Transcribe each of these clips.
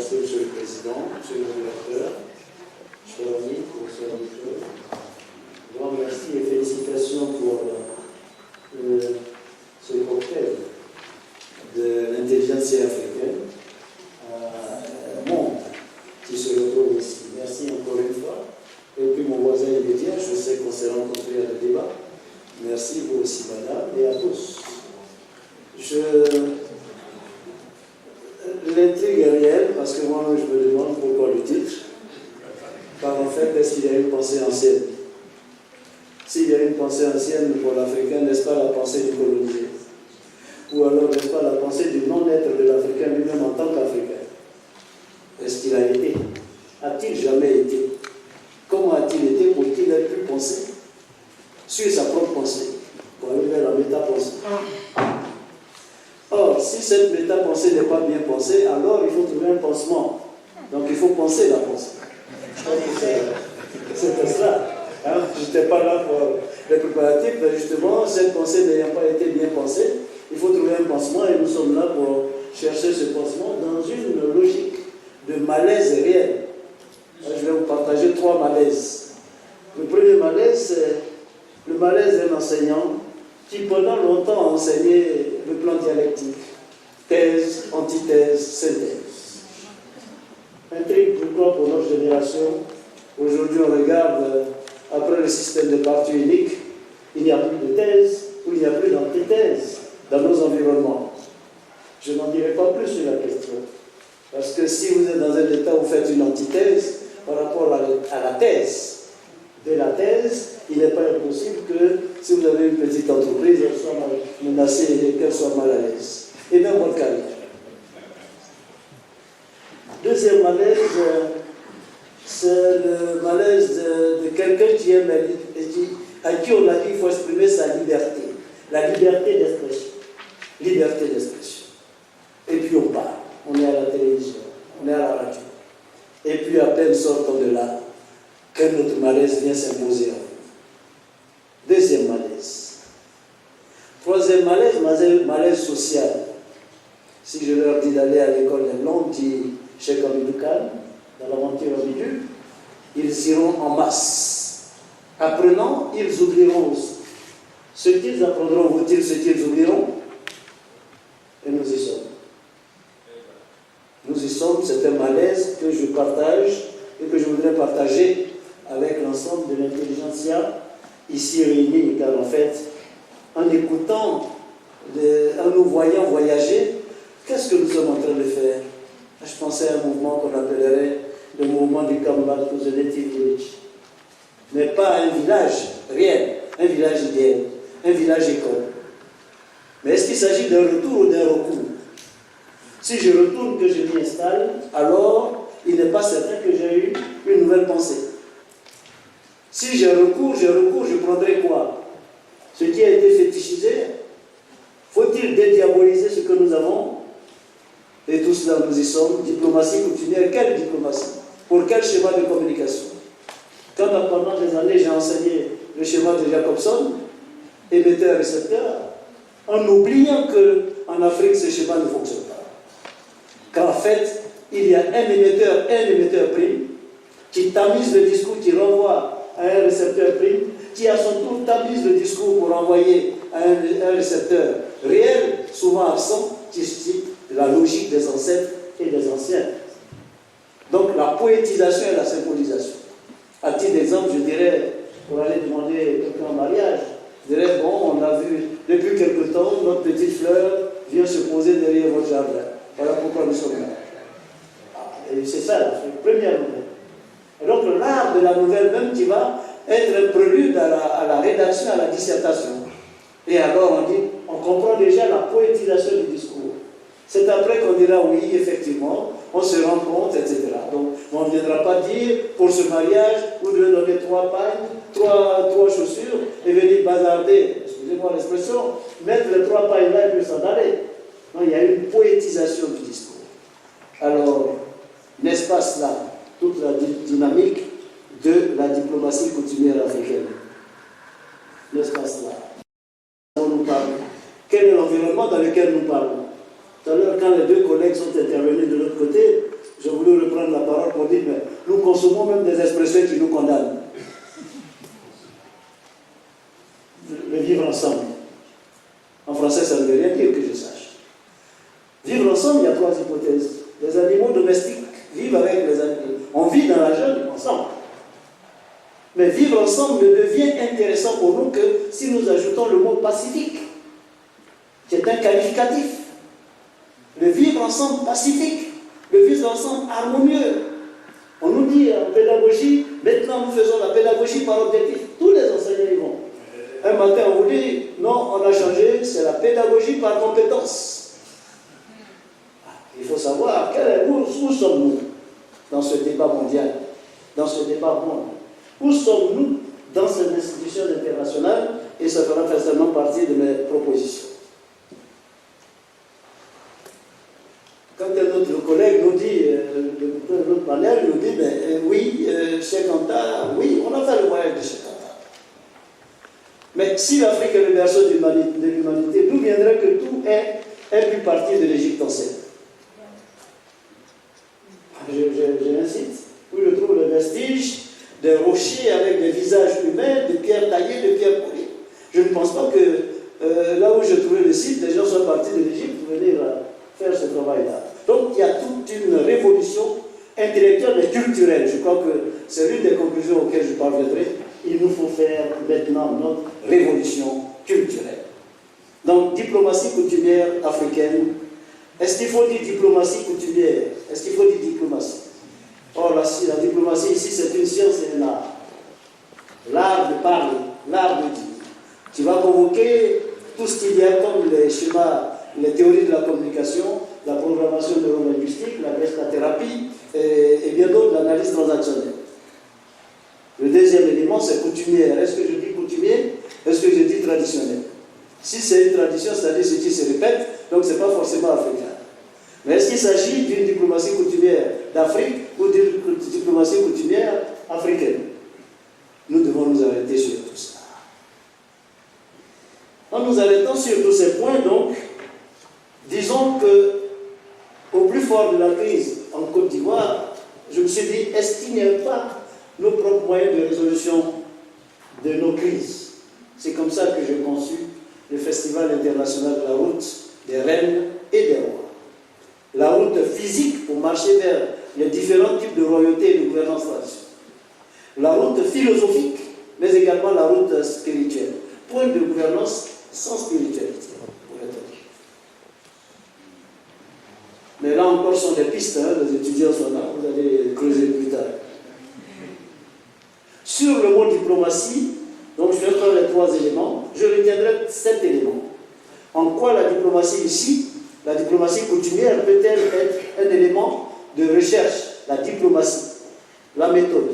Merci, Monsieur le Président, Monsieur le Directeur, chers amis, chers auditeurs. Grand merci et félicitations pour ce cocktail de l'intelligence africaine, un monde qui se retrouve ici. Merci encore une fois. Et puis mon voisin immédiat, je sais qu'on s'est rencontrés à le débat. Merci vous aussi, madame, et à tous. L'intrigue est réelle, parce que moi, je me demande pourquoi le titre. Car en fait, est-ce qu'il y a une pensée ancienne? S'il y a une pensée ancienne pour l'Africain, n'est-ce pas la pensée du colonisé? Ou alors, n'est-ce pas la pensée du non-être de l'Africain lui-même en tant qu'Africain? Est-ce qu'il a été? A-t-il jamais été? Comment a-t-il été pour qu'il ait pu penser sur sa propre pensée, pour aller vers la métapensée? Or, si cette métapensée n'est pas bien pensée, alors il faut trouver un pansement. Donc il faut penser la pensée. C'était cela. Hein? Je n'étais pas là pour les préparatifs, mais justement, cette pensée n'ayant pas été bien pensée, il faut trouver un pansement et nous sommes là pour chercher ce pansement dans une logique de malaise réel. Je vais vous partager 3 malaises. Le premier malaise, c'est le malaise d'un enseignant qui pendant longtemps a enseigné le plan dialectique, thèse, antithèse, synthèse. Intrigue, je crois, pour notre génération. Aujourd'hui, on regarde, après le système de parti unique, il n'y a plus de thèse ou il n'y a plus d'antithèse dans nos environnements. Je n'en dirai pas plus sur la question. Parce que si vous êtes dans un état où vous faites une antithèse par rapport à la thèse, de la thèse, il n'est pas impossible que si vous avez une petite entreprise, elle soit menacée et qu'elle soit mal à l'aise. Et même votre carrière. Deuxième malaise, c'est le malaise de quelqu'un qui aime à qui on a dit qu'il faut exprimer sa liberté. La liberté d'expression. Liberté d'expression. Et puis on parle. On est à la télévision, on est à la radio. Et puis à peine sortant de là, quel autre malaise vient s'imposer à vous. Deuxième malaise. Troisième malaise, malaise social. Si je leur dis d'aller à l'école des Blancs, dit Cheikh Hamidou Kane, dans l'aventure Hamidou, ils iront en masse. Apprenant, ils oublieront aussi. Ce qu'ils apprendront vaut-il ce qu'ils oublieront? Et nous y sommes. Nous y sommes, c'est un malaise que je partage et que je voudrais partager avec l'ensemble de l'intelligentsia ici réunie, car en fait, en écoutant, en nous voyant voyager, qu'est-ce que nous sommes en train de faire? Je pensais à un mouvement qu'on appellerait le mouvement du comeback to the native village. Mais pas un village réel, un village idéal, un village école. Mais est-ce qu'il s'agit d'un retour ou d'un recours? Si je retourne, que je m'y installe, alors il n'est pas certain que j'ai eu une nouvelle pensée. Si je recours, je prendrai quoi? Ce qui a été fétichisé, faut-il dédiaboliser ce que nous avons? Et tout cela, nous y sommes. Diplomatie coutumière, quelle diplomatie? Pour quel schéma de communication? Quand pendant des années j'ai enseigné le schéma de Jacobson, émetteur-récepteur, en oubliant qu'en Afrique ce schéma ne fonctionne pas. Qu'en fait, il y a un émetteur prime, qui tamise le discours, qui renvoie à un récepteur prime, qui à son tour tamise le discours pour envoyer à un récepteur réel, souvent absent, qui cite la logique des ancêtres et des anciens. Donc la poétisation et la symbolisation. À titre d'exemple, je dirais, pour aller demander quelqu'un en mariage, je dirais, bon, on a vu depuis quelque temps, notre petite fleur vient se poser derrière votre jardin. Voilà pourquoi nous sommes là. Et c'est ça, la première nouvelle. Et donc l'art de la nouvelle même qui va être un prélude à la rédaction, à la dissertation. Et alors on comprend déjà la poétisation du discours. C'est après qu'on dira oui, effectivement, on se rend compte, etc. Donc on ne viendra pas dire, pour ce mariage, vous devez donner 3 pagnes, 3 chaussures, et venir bazarder, excusez-moi l'expression, mettre les 3 pagnes là et puis s'en aller. Non, il y a une poétisation du discours. Alors, n'est-ce pas cela, toute la dynamique de la diplomatie coutumière africaine? N'est-ce pas cela? Nous parlons. Quel est l'environnement dans lequel nous parlons? Tout à l'heure, quand les 2 collègues sont intervenus de l'autre côté, j'ai voulu reprendre la parole pour dire, mais nous consommons même des expressions qui nous condamnent. Le vivre ensemble. En français, ça ne veut rien dire que je sache. Vivre ensemble, il y a 3 hypothèses. Les animaux domestiques vivent avec les animaux. On vit dans la jungle ensemble. Mais vivre ensemble ne devient intéressant pour nous que si nous ajoutons le mot pacifique, qui est un qualificatif. Le vivre ensemble pacifique, le vivre ensemble harmonieux. On nous dit en pédagogie, maintenant nous faisons la pédagogie par objectif. Tous les enseignants y vont. Un matin on vous dit, non, on a changé, c'est la pédagogie par compétence. Il faut savoir où sommes-nous dans ce débat mondial, dans ce débat mondial. Où sommes-nous dans cette institution internationale? Et ça fera certainement partie de mes propositions. Quand un autre collègue nous dit, notre panel nous dit, oui, Cheikh Anta, oui, on a fait le voyage de Cheikh Anta. Mais si l'Afrique est le berceau de l'humanité, d'où viendrait que tout ait pu partir de l'Égypte ancienne? J'incite, où je trouve le vestige des rochers avec des visages humains, de pierres taillées, de pierres polies. Je ne pense pas que là où je trouvais le site, les gens sont partis de l'Égypte pour venir faire ce travail-là. Donc il y a toute une révolution intellectuelle et culturelle. Je crois que c'est l'une des conclusions auxquelles je parviendrai. Il nous faut faire maintenant notre révolution culturelle. Donc diplomatie coutumière africaine. Est-ce qu'il faut dire diplomatie coutumière? Est-ce qu'il faut dire diplomatie? Or, la diplomatie ici, c'est une science et un art. L'art de parler, l'art de dire. Tu vas convoquer tout ce qu'il y a comme les schémas, les théories de la communication, la programmation neurolinguistique, la gestathérapie et bien d'autres, l'analyse transactionnelle. Le deuxième élément, c'est coutumière. Est-ce que je dis coutumier? Est-ce que je dis traditionnel? Si c'est une tradition, c'est-à-dire ce qui se répète, donc ce n'est pas forcément africain. Mais est-ce qu'il s'agit d'une diplomatie coutumière d'Afrique ou d'une diplomatie coutumière africaine? Nous devons nous arrêter sur tout ça. En nous arrêtant sur tous ces points, donc, disons que, au plus fort de la crise en Côte d'Ivoire, je me suis dit, est-ce qu'il n'y a pas nos propres moyens de résolution de nos crises? C'est comme ça que j'ai conçu le Festival international de la route des reines et des rois. La route physique pour marcher vers les différents types de royauté et de gouvernance traditionnelle. La route philosophique, mais également la route spirituelle. Point de gouvernance sans spiritualité, pour être dit. Mais là encore, ce sont des pistes, les étudiants sont là, vous allez creuser plus tard. Sur le mot diplomatie, donc je vais prendre les 3 éléments, je retiendrai 7 éléments. En quoi la diplomatie ici, la diplomatie coutumière peut-elle être un élément de recherche, la diplomatie, la méthode.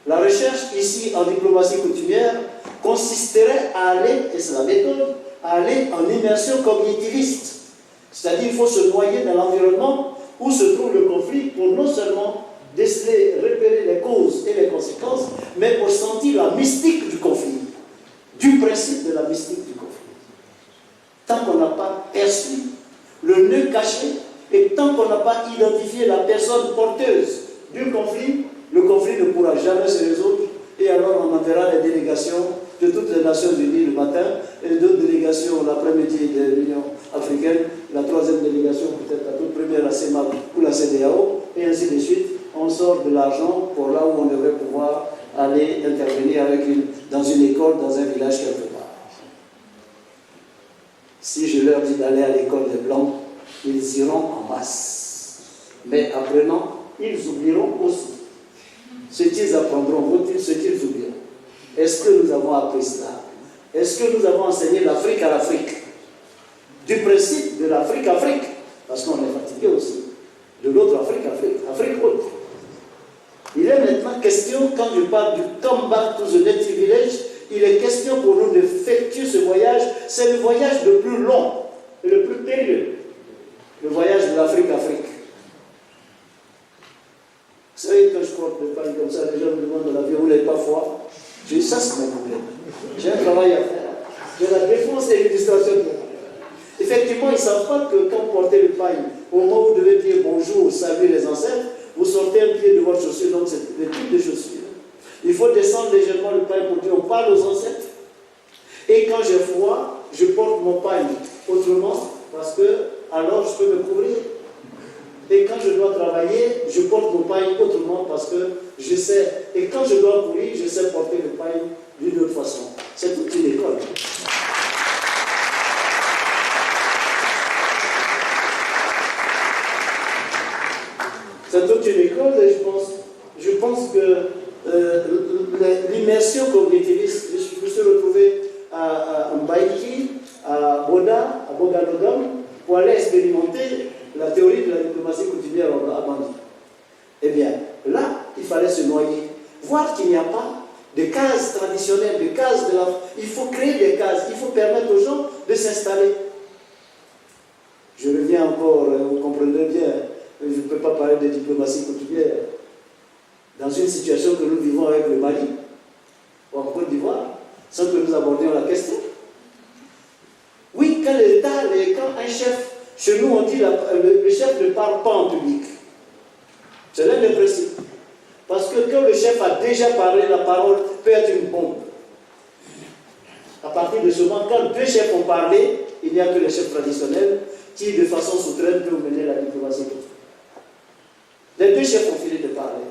La recherche ici en diplomatie coutumière consisterait à aller, et c'est la méthode, à aller en immersion cognitiviste. C'est-à-dire qu'il faut se noyer dans l'environnement où se trouve le conflit pour non seulement déceler, repérer les causes et les conséquences, mais pour sentir la mystique du conflit, du principe de la mystique du conflit. Tant qu'on n'a pas perçu le nœud caché, et tant qu'on n'a pas identifié la personne porteuse du conflit, le conflit ne pourra jamais se résoudre, et alors on enverra les délégations de toutes les Nations Unies le matin, et d'autres délégations l'après-midi de l'Union africaine, la 3e délégation peut-être la toute première, la CEMAC ou la CEDEAO, et ainsi de suite. On sort de l'argent pour là où on devrait pouvoir aller intervenir dans une école, dans un village quelque part. Si je leur dis d'aller à l'école des Blancs, ils iront en masse. Mais apprenant, ils oublieront aussi. Ce qu'ils apprendront, vaut-il ce qu'ils oublieront? Est-ce que nous avons appris cela? Est-ce que nous avons enseigné l'Afrique à l'Afrique? Du principe de l'Afrique-Afrique, parce qu'on est fatigué aussi. De l'autre Afrique-Afrique, Afrique-Autre. Il est maintenant question, quand je parle du come back to the native village, il est question pour nous d'effectuer ce voyage. C'est le voyage le plus long et le plus périlleux. Le voyage de l'Afrique-Afrique. Vous savez, quand je porte le pain comme ça, les gens me demandent dans l'avion, vous n'avez pas froid? Je dis, ça c'est mon problème. J'ai un travail à faire. J'ai la défense et l'illustration de mon. Effectivement, ils ne savent pas que quand vous portez le pain, au moment où vous devez dire bonjour, saluer les ancêtres, vous sortez un pied de votre chaussure, donc c'est le type de chaussure. Il faut descendre légèrement le paille pour dire on parle aux ancêtres. Et quand j'ai froid, je porte mon paille autrement, parce que alors je peux me couvrir. Et quand je dois travailler, je porte mon paille autrement parce que je sais. Et quand je dois courir, je sais porter le paille d'une autre façon. C'est toute une école. C'est toute une école et je pense que l'immersion cognitiviste, je me suis retrouvé à Mbaïki, à Boda, à Boganogam, pour aller expérimenter la théorie de la diplomatie coutumière à Bandi. Eh bien, là, il fallait se noyer. Voir qu'il n'y a pas de cases traditionnelles, de cases de la... Il faut créer des cases, il faut permettre aux gens de s'installer. Je reviens encore, vous comprenez bien, je ne peux pas parler de diplomatie coutumière dans une situation que nous vivons avec le Mali, ou en Côte d'Ivoire, sans que nous abordions la question. Oui, quand l'État, quand un chef, chez nous on dit le chef ne parle pas en public. C'est l'un des principes. Parce que quand le chef a déjà parlé, la parole peut être une bombe. À partir de ce moment, quand deux chefs ont parlé, il n'y a que les chefs traditionnels qui, de façon souterraine, peuvent mener la diplomatie. Les deux chefs ont fini de parler.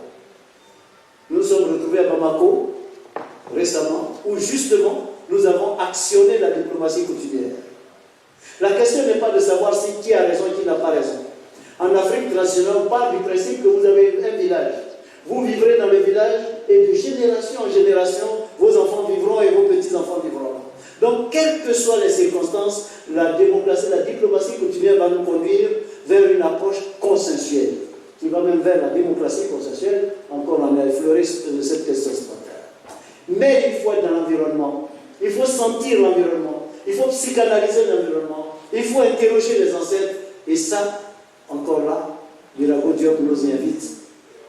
Nous nous sommes retrouvés à Bamako, récemment, où justement, nous avons actionné la diplomatie coutumière. La question n'est pas de savoir qui a raison et qui n'a pas raison. En Afrique traditionnelle, on parle du principe que vous avez un village. Vous vivrez dans le village et de génération en génération, vos enfants vivront et vos petits-enfants vivront. Donc, quelles que soient les circonstances, la diplomatie coutumière va nous conduire vers une approche consensuelle, qui va même vers la démocratie consensuelle. Encore, on a effleuré cette question ce matin. Mais il faut être dans l'environnement. Il faut sentir l'environnement. Il faut psychanalyser l'environnement. Il faut interroger les ancêtres. Et ça, encore là, Mirabeau Diop nous invite.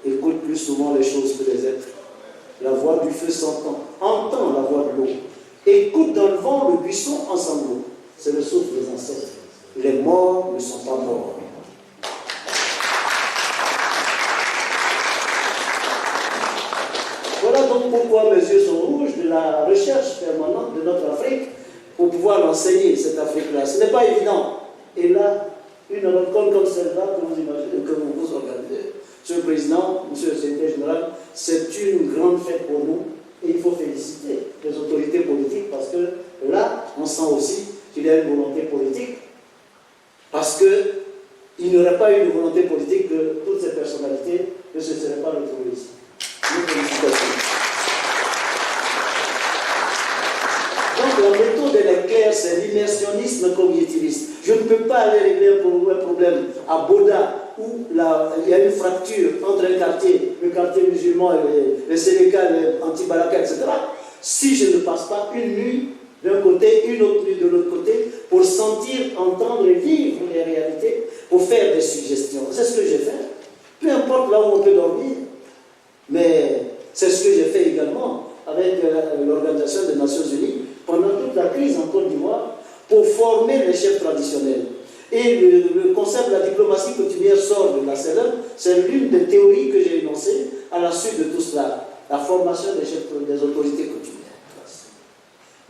Écoute plus souvent les choses que les êtres. La voix du feu s'entend. Entends la voix de l'eau. Écoute dans le vent le buisson en sanglots. C'est le souffle des ancêtres. Les morts ne sont pas morts. Voilà donc pourquoi mes yeux sont rouges de la recherche permanente de notre Afrique pour pouvoir l'enseigner, cette Afrique-là. Ce n'est pas évident. Et là, une rencontre comme celle-là que vous imaginez, que vous organisez, Monsieur le Président, Monsieur le Secrétaire Général, c'est une grande fête pour nous et il faut féliciter les autorités politiques parce que là, on sent aussi qu'il y a une volonté politique parce qu'il n'y aurait pas eu de volonté politique de toutes ces personnalités ne se seraient pas retrouvées ici. Une félicitation. Donc la méthode elle est claire, c'est l'immersionnisme cognitiviste. Je ne peux pas aller régler un problème à Boda où il y a une fracture entre un quartier, le quartier musulman et les Sénégal, anti-Baraka, etc. Si je ne passe pas une nuit d'un côté, une autre nuit de l'autre côté, pour sentir, entendre et vivre les réalités, pour faire des suggestions. C'est ce que j'ai fait. Peu importe là où on peut dormir. Mais c'est ce que j'ai fait également avec l'Organisation des Nations Unies pendant toute la crise en Côte d'Ivoire pour former les chefs traditionnels. Et le concept de la diplomatie coutumière sort de la CELEM. C'est l'une des théories que j'ai énoncées à la suite de tout cela. La formation des chefs des autorités coutumières.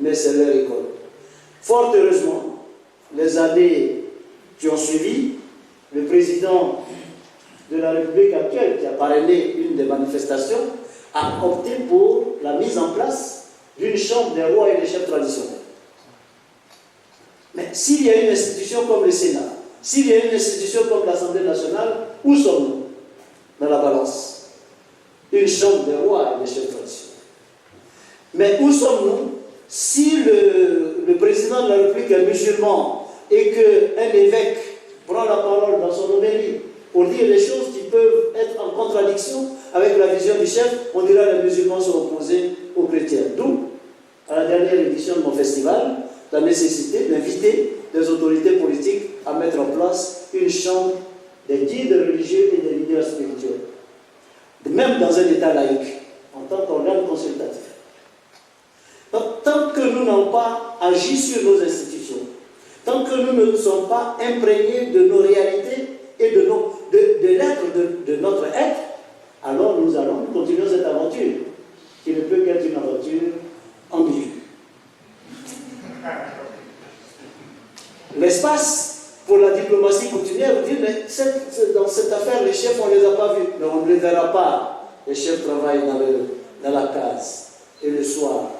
Mais c'est leur école. Fort heureusement, les années qui ont suivi, le président de la République actuelle, qui a parrainé une des manifestations, a opté pour la mise en place d'une chambre des rois et des chefs traditionnels. Mais s'il y a une institution comme le Sénat, s'il y a une institution comme l'Assemblée nationale, où sommes-nous dans la balance? Une chambre des rois et des chefs traditionnels. Mais où sommes-nous si le président de la République est musulman et qu'un évêque prend la parole dans son homélie pour dire des choses qui peuvent être en contradiction avec la vision du chef, on dira que les musulmans sont opposés aux chrétiens. D'où, à la dernière édition de mon festival, la nécessité d'inviter des autorités politiques à mettre en place une chambre des guides religieux et des leaders spirituels. Même dans un État laïque, en tant qu'organe consultatif. Donc, tant que nous n'avons pas agi sur nos institutions, tant que nous ne sommes pas imprégnés de nos réalités et des l'être de notre être, alors nous allons continuer cette aventure, qui ne peut qu'être une aventure ambiguë. L'espace pour la diplomatie coutumière, vous dites, mais dans cette affaire, les chefs, on ne les a pas vus. Mais on ne les verra pas. Les chefs travaillent dans la case. Et le soir,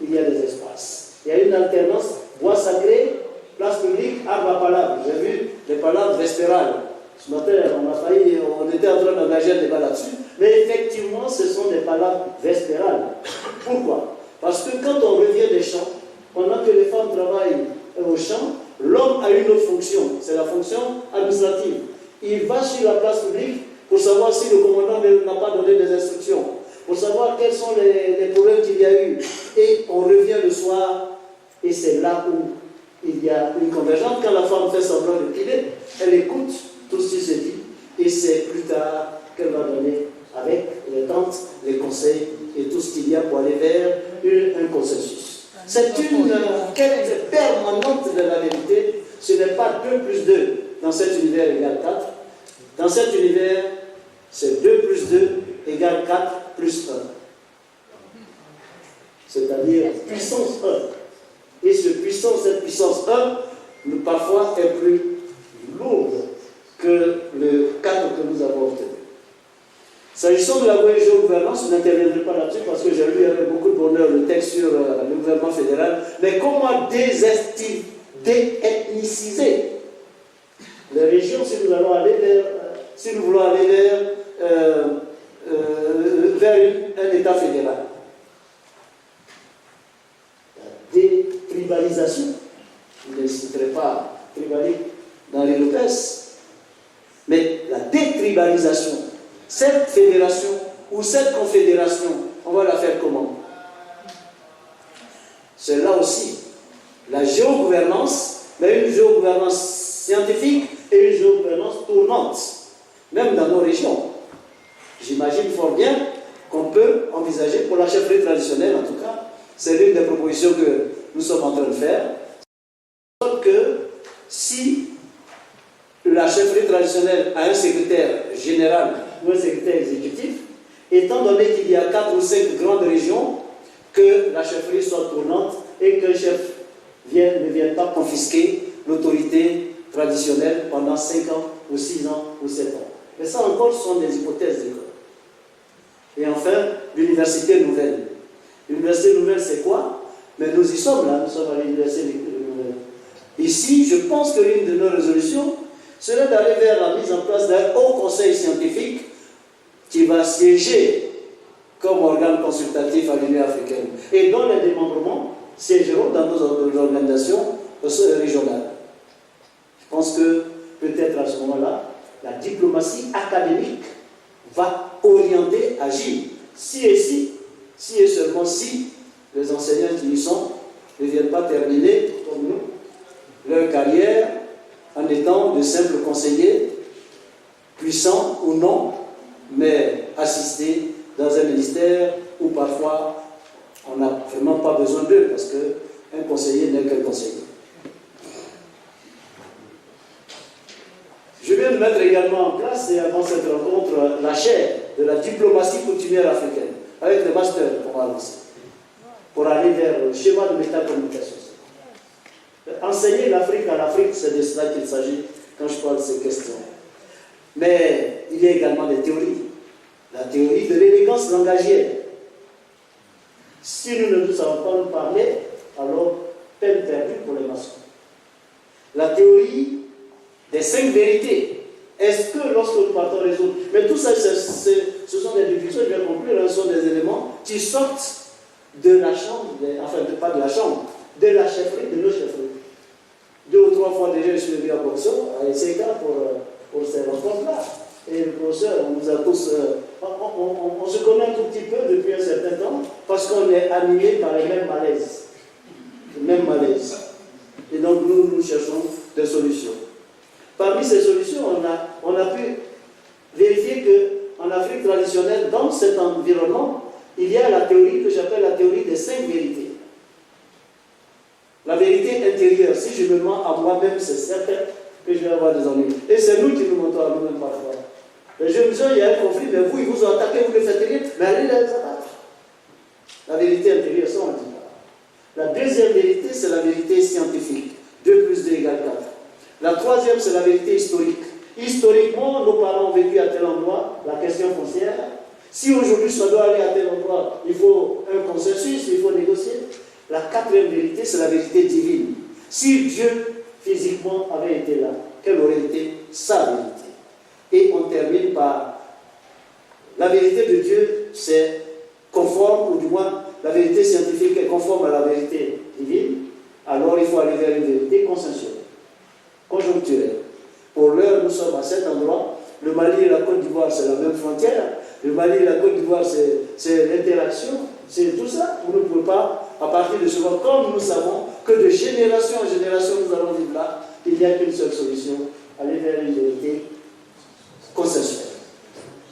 il y a des espaces. Il y a une alternance, bois sacré, place publique, arbre à palabre. J'ai vu les palabres vespérales. Ce matin, on était en train d'engager un débat là-dessus. Mais effectivement, ce sont des palabres vespérales. Pourquoi? Parce que quand on revient des champs, pendant que les femmes travaillent au champ, l'homme a une autre fonction, c'est la fonction administrative. Il va sur la place publique pour savoir si le commandant n'a pas donné des instructions, pour savoir quels sont les problèmes qu'il y a eu. Et on revient le soir, et c'est là où il y a une convergence. Quand la femme fait semblant de piler, elle écoute tout ce qui se dit, et c'est plus tard qu'elle va donner avec les tantes, les conseils et tout ce qu'il y a pour aller vers un consensus. C'est une quête permanente de la vérité. Ce n'est pas 2 plus 2 dans cet univers égale 4. Dans cet univers, c'est 2 plus 2 égale 4 plus 1. C'est-à-dire puissance 1. Et cette puissance 1, parfois est plus lourde que le 4 que nous avons obtenu. S'agissant de la géogouvernance, je n'interviendrai pas là-dessus parce que j'ai lu avec beaucoup de bonheur le texte sur le gouvernement fédéral. Mais comment déethniciser les régions si nous voulons aller vers un État fédéral? La détribalisation, je ne citerai pas tribalique dans les Lopez, mais la détribalisation. Cette fédération ou cette confédération, on va la faire comment? C'est là aussi la géogouvernance, mais une géogouvernance scientifique et une géogouvernance tournante, même dans nos régions. J'imagine fort bien qu'on peut envisager, pour la chefferie traditionnelle en tout cas, c'est l'une des propositions que nous sommes en train de faire, que si la chefferie traditionnelle a un secrétaire général ou un secrétaire exécutif, étant donné qu'il y a 4 ou 5 grandes régions, que la chefferie soit tournante et qu'un chef ne vienne pas confisquer l'autorité traditionnelle pendant 5 ans ou 6 ans ou 7 ans. Mais ça encore, ce sont des hypothèses d'école. Et enfin, l'université nouvelle. L'université nouvelle, c'est quoi? Mais nous y sommes là, nous sommes à l'université nouvelle. Ici, je pense que l'une de nos résolutions serait d'aller vers la mise en place d'un haut conseil scientifique qui va siéger comme organe consultatif à l'Union africaine et dont les démembrements siégeront dans nos organisations régionales. Je pense que peut-être à ce moment-là, la diplomatie académique va orienter, agir. Si et seulement si les enseignants qui y sont ne viennent pas terminer, comme nous, leur carrière en étant de simples conseillers, puissants ou non, mais assistés dans un ministère où parfois on n'a vraiment pas besoin d'eux parce qu'un conseiller n'est qu'un conseiller. Je viens de mettre également en place, et avant cette rencontre, la chaire de la diplomatie coutumière africaine, avec le master qu'on va lancer, pour aller vers le schéma de métacommunication. Enseigner l'Afrique à l'Afrique, c'est de cela qu'il s'agit quand je parle de ces questions. Mais il y a également des théories. La théorie de l'élégance langagière. Si nous ne savons pas nous parler, alors peine perdue pour les maçons. La théorie des 5 vérités. Est-ce que lorsque nous partons résoudre, mais tout ça, ce sont des déductions, je viens conclure, ce sont des éléments qui sortent de la chambre, pas de la chambre, de la chefferie, de nos chefferies. 2 ou 3 fois déjà, je suis venu à Boxon, à ECK pour ces rencontres-là. Et le professeur, on nous a tous. On se connaît un tout petit peu depuis un certain temps parce qu'on est animé par les mêmes malaises. Les mêmes malaises. Et donc nous cherchons des solutions. Parmi ces solutions, on a pu vérifier qu'en Afrique traditionnelle, dans cet environnement, il y a la théorie que j'appelle la théorie des 5 vérités. La vérité intérieure, si je me mens à moi-même, c'est certain que je vais avoir des ennuis. Et c'est nous qui nous mentons à nous-mêmes parfois. Les jeunes gens, il y a un conflit, mais vous, ils vous ont attaqué, vous ne faites rien, mais allez les abattre. La vérité intérieure, ça on ne dit pas. La deuxième vérité, c'est la vérité scientifique. 2 plus 2 égale 4. La troisième, c'est la vérité historique. Historiquement, nos parents ont vécu à tel endroit, la question foncière. Si aujourd'hui ça doit aller à tel endroit, il faut un consensus, il faut négocier. La quatrième vérité, c'est la vérité divine. Si Dieu physiquement avait été là, quelle aurait été sa vérité? Et on termine par la vérité de Dieu, c'est conforme, ou du moins la vérité scientifique est conforme à la vérité divine. Alors il faut aller vers une vérité consensuelle, conjoncturelle. Pour l'heure, nous sommes à cet endroit. Le Mali et la Côte d'Ivoire, c'est la même frontière. Le Mali et la Côte d'Ivoire, c'est l'interaction. C'est tout ça. Vous ne pouvez pas, à partir de ce moment, comme nous savons que de génération en génération, nous allons vivre là, il n'y a qu'une seule solution, aller vers une vérité consensuelle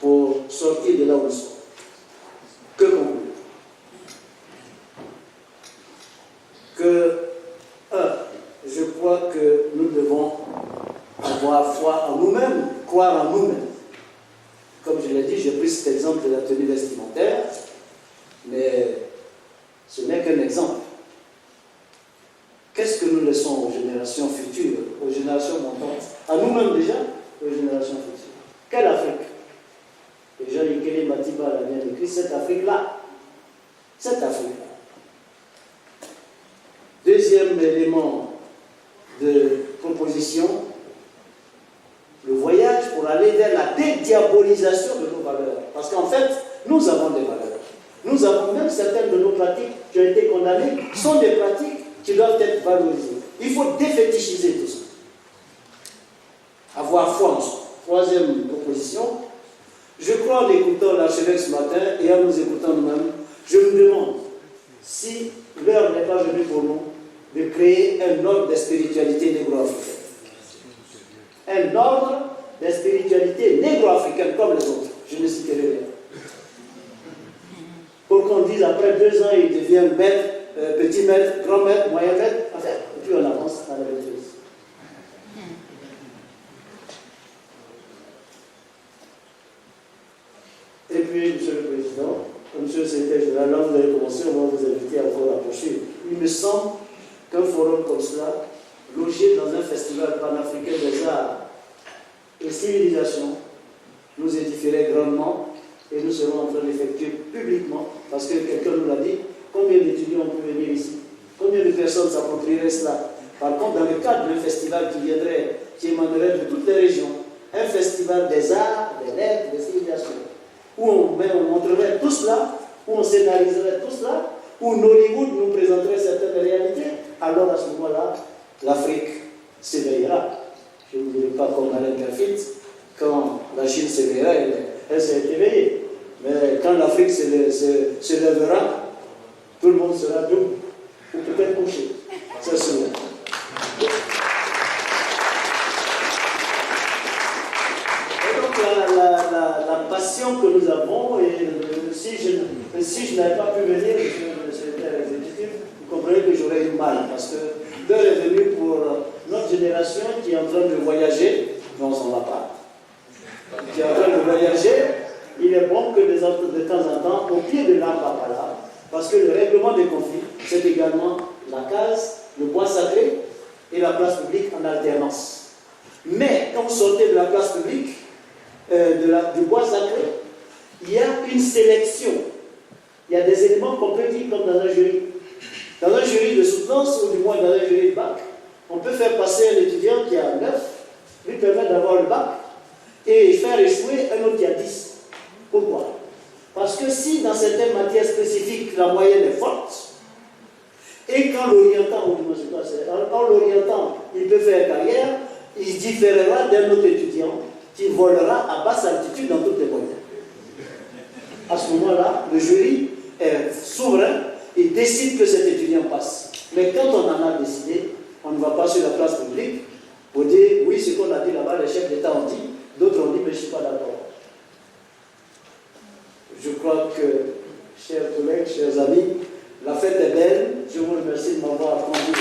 pour sortir de là où nous sommes. Que conclure? Que, je crois que nous devons avoir foi en nous-mêmes, croire en nous-mêmes. Comme je l'ai dit, j'ai pris cet exemple de la tenue vestimentaire, mais ce n'est qu'un exemple. Qu'est-ce que nous laissons aux générations futures, aux générations montantes, à nous-mêmes déjà, aux générations futures? Quelle Afrique? Et Jean-Yves Matiba l'a bien écrit, cette Afrique-là. Cette Afrique-là. Deuxième élément de proposition, le voyage pour aller vers la dédiabolisation de nos valeurs. Parce qu'en fait, nous avons des valeurs. Nous avons même certaines de nos pratiques qui ont été condamnées, sont des pratiques qui doivent être valorisées. Il faut défétichiser tout ça. Avoir foi en soi. Troisième proposition, je crois en écoutant l'archevêque ce matin et en nous écoutant nous-mêmes, je me demande si l'heure n'est pas venue pour nous de créer un ordre de spiritualité négro-africaine. Un ordre de spiritualité négro-africaine comme les autres. Je ne citerai rien. Pour qu'on dise après 2 ans, il devient maître, petit maître, grand maître, moyen maître, enfin, et puis on avance à la maîtrise. Et puis, Monsieur le Président, Monsieur le Secrétaire général, là vous avez commencé, on va vous inviter encore à poursuivre. Il me semble qu'un forum comme cela, logé dans un festival panafricain des arts et civilisation, nous édifierait grandement et nous serons en train d'effectuer publiquement, parce que quelqu'un nous l'a dit, combien d'étudiants peuvent venir ici? Combien de personnes s'approprieraient cela? Par contre, dans le cadre d'un festival qui émanerait de toutes les régions, un festival des arts, des lettres, des civilisations, où on montrerait tout cela, où on scénariserait tout cela, où Nollywood nous présenterait certaines réalités, alors à ce moment-là, l'Afrique s'éveillera. Je ne vous dirai pas comme Alain Perfit, quand la Chine s'éveillera, elle s'est éveillée. Mais quand l'Afrique se lèvera, tout le monde sera debout, ou peut-être couché. C'est sûr. La passion que nous avons, et si je n'avais pas pu venir, le secrétaire exécutif, vous comprenez que j'aurais eu mal, parce que l'heure est venue pour notre génération qui est en train de voyager, mais on ne s'en va pas. Qui est en train de voyager, il est bon que de temps en temps, au pied de l'arbre à palabre, parce que le règlement des conflits, c'est également la case, le bois sacré et la place publique en alternance. Mais quand vous sortez de la place publique, du bois sacré, il y a une sélection. Il y a des éléments qu'on peut dire comme dans un jury. Dans un jury de soutenance, ou du moins dans un jury de bac, on peut faire passer un étudiant qui a 9, lui permettre d'avoir le bac, et faire échouer un autre qui a 10. Pourquoi? Parce que si dans certaines matières spécifiques, la moyenne est forte, et quand l'orientant, ou du moins en l'orientant, il peut faire carrière, il se différera d'un autre étudiant qui volera à basse altitude dans toutes les moyens. À ce moment-là, le jury est souverain et décide que cet étudiant passe. Mais quand on en a décidé, on ne va pas sur la place publique pour dire oui, ce qu'on a dit là-bas, les chefs d'État ont dit, d'autres ont dit, mais je ne suis pas d'accord. Je crois que, chers collègues, chers amis, la fête est belle. Je vous remercie de m'avoir attendu.